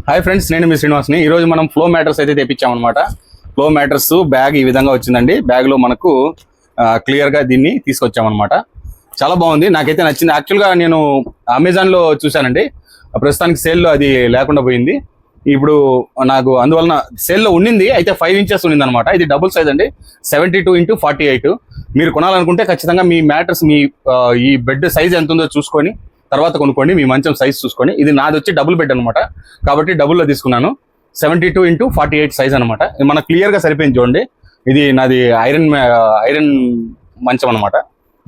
Hi friends, నేను మీ శ్రీనివాస్ని. ఈరోజు మనం ఫ్లో మ్యాటర్స్ అయితే తెప్పించామన్నమాట. ఫ్లో మ్యాటర్స్ బ్యాగ్ ఈ విధంగా వచ్చిందండి. బ్యాగ్లో మనకు క్లియర్గా దీన్ని తీసుకొచ్చామన్నమాట. చాలా బాగుంది, నాకైతే నచ్చింది. యాక్చువల్గా నేను అమెజాన్లో చూశానండి, ప్రస్తుతానికి సేల్లో అది లేకుండా పోయింది. ఇప్పుడు నాకు అందువలన సేల్లో ఉండింది, అయితే 5 ఇంచెస్ ఉండింది అనమాట. ఇది డబుల్ సైజ్ అండి, 72x48. మీరు కొనాలనుకుంటే ఖచ్చితంగా మీ మ్యాటర్స్, మీ ఈ బెడ్ సైజ్ ఎంత ఉందో చూసుకొని తర్వాత కొనుక్కోండి. మీ మంచం సైజ్ చూసుకొని. ఇది నాది వచ్చి డబుల్ బెడ్ అనమాట, కాబట్టి డబుల్లో తీసుకున్నాను. 72x48 సైజ్ అనమాట. మనకు క్లియర్గా సరిపోయింది చూడండి. ఇది నాది ఐరన్ మంచం అనమాట,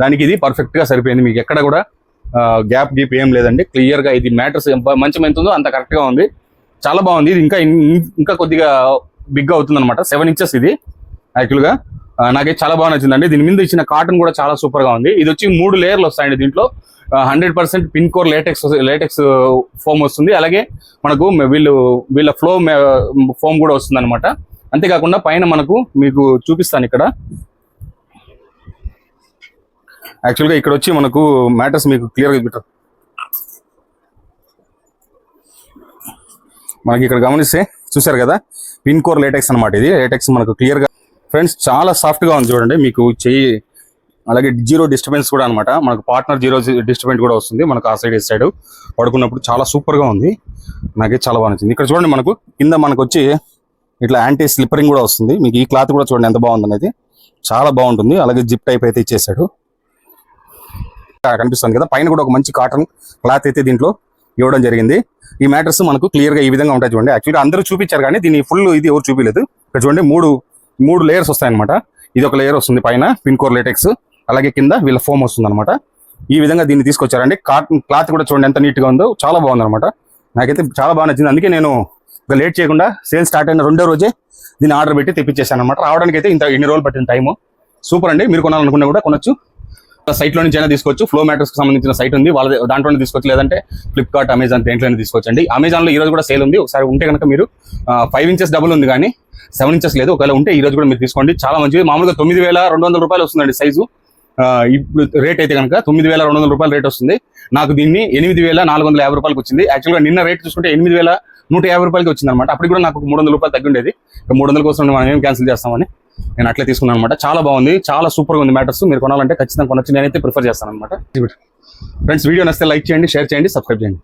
దానికి ఇది పర్ఫెక్ట్గా సరిపోయింది. మీకు ఎక్కడ కూడా గ్యాప్ ఏం లేదండి. క్లియర్గా ఇది మ్యాటర్స్ మంచం ఎంత ఉందో అంత కరెక్ట్గా ఉంది. చాలా బాగుంది. ఇది ఇంకా కొద్దిగా బిగ్గా అవుతుంది అనమాట. 7 ఇంచెస్ ఇది యాక్చువల్గా. నాకైతే చాలా బాగా నచ్చిందండి. దీని మీద ఇచ్చిన కాటన్ కూడా చాలా సూపర్గా ఉంది. ఇది వచ్చి 3 లేయర్లు వస్తాయండి. దీంట్లో 100% పిన్కోర్ లేటెక్స్ ఫోమ్ వస్తుంది. అలాగే మనకు వీళ్ళ ఫ్లో ఫోమ్ కూడా వస్తుంది అనమాట. అంతేకాకుండా పైన మీకు చూపిస్తాను. ఇక్కడ యాక్చువల్గా ఇక్కడ వచ్చి మనకు మ్యాటర్స్ మీకు క్లియర్గా చూపిస్తారు. మనకి ఇక్కడ గమనిస్తే చూసారు కదా, పిన్కోర్ లేటెక్స్ అనమాట. ఇది లేటెక్స్ మనకు క్లియర్గా ఫ్రెండ్స్ చాలా సాఫ్ట్గా ఉంది చూడండి. మీకు చెయ్యి అలాగే జీరో డిస్టర్బెన్స్ కూడా అనమాట. మనకు పార్ట్నర్ జీరో డిస్టర్బెన్స్ కూడా వస్తుంది మనకు. ఆ సైడ్ పడుకున్నప్పుడు చాలా సూపర్గా ఉంది. నాకైతే చాలా బాగా నచ్చింది. ఇక్కడ చూడండి, మనకు కింద మనకు వచ్చి ఇట్లా యాంటీ స్లిప్పరింగ్ కూడా వస్తుంది. మీకు ఈ క్లాత్ కూడా చూడండి ఎంత బాగుంది అనేది, చాలా బాగుంటుంది. అలాగే జిప్ టైప్ అయితే ఇచ్చేసాడు, కనిపిస్తుంది కదా. పైన కూడా ఒక మంచి కాటన్ క్లాత్ అయితే దీంట్లో ఇవ్వడం జరిగింది. ఈ మ్యాటర్స్ మనకు క్లియర్గా ఈ విధంగా ఉంటాయి చూడండి. యాక్చువల్గా అందరూ చూపించారు కానీ దీన్ని ఫుల్ ఇది ఎవరు చూపించలేదు. ఇక్కడ చూడండి, మూడు లేయర్స్ వస్తాయన్నమాట. ఇది ఒక లేయర్ వస్తుంది పైన పిన్కోర్ లేటెక్స్, అలాగే కింద వీళ్ళ ఫోమ్ వస్తుంది అనమాట. ఈ విధంగా దీన్ని తీసుకొచ్చారండి. కాటన్ క్లాత్ కూడా చూడండి ఎంత నీట్గా ఉందో, చాలా బాగుంది అనమాట. నాకైతే చాలా బాగా నచ్చింది. అందుకే నేను లేట్ చేయకుండా సేల్ స్టార్ట్ అయిన 2వ రోజే దీన్ని ఆర్డర్ పెట్టి తెప్పించేసాను అనమాట. రావడానికి అయితే ఇన్ని రోజులు పట్టిన టైము. సూపర్ అండి. మీరు కొనాలనుకున్నా కూడా కొనొచ్చు. సైట్లో నుంచి అయినా తీసుకోవచ్చు. ఫ్లో మ్యాటర్స్కి సంబంధించిన సైట్ ఉంది, వాళ్ళ దాంట్లోనే తీసుకోవచ్చు. లేదంటే ఫ్లిప్కార్ట్, అమెజాన్ దేంట్లోనే తీసుకోవచ్చండి. అమెజాన్లో ఈ రోజు కూడా సేల్ ఉంది. ఒకసారి ఉంటే కనుక మీరు 5 ఇంచెస్ డబుల్ ఉంది కానీ 7 ఇంచెస్ లేదు. ఒకవేళ ఉంటే ఈ రోజు కూడా మీరు తీసుకోండి, చాలా మంచిది. మామూలుగా 9,200 రూపాయలు వస్తుందండి సైజు. ఇప్పుడు రేట్ అయితే కనుక 9,200 రూపాయల రేట్ వస్తుంది. నాకు దీన్ని 8,450 రూపాయలకి వచ్చింది. యాక్చువల్గా నిన్న రేట్ చూసుకుంటే 8,150 రూపాయలకి వచ్చింది అనమాట. అప్పుడు కూడా నాకు 300 రూపాయలు తగ్గిండేది. 300 కోసం మనం ఏం క్యాన్సిల్ చేస్తామని నేను అట్లే తీసుకున్నాను అనమాట. చాలా బాగుంది, చాలా సూపర్గా ఉంది మ్యాటర్స్. మీరు కొనాలంటే ఖచ్చితంగా కొనొచ్చు. నేనైతే ప్రిఫర్ చేస్తాను అనమాట. ఫ్రెండ్స్, వీడియో నచ్చితే లైక్ చేయండి, షేర్ చేయండి, సబ్స్క్రైబ్ చేయండి.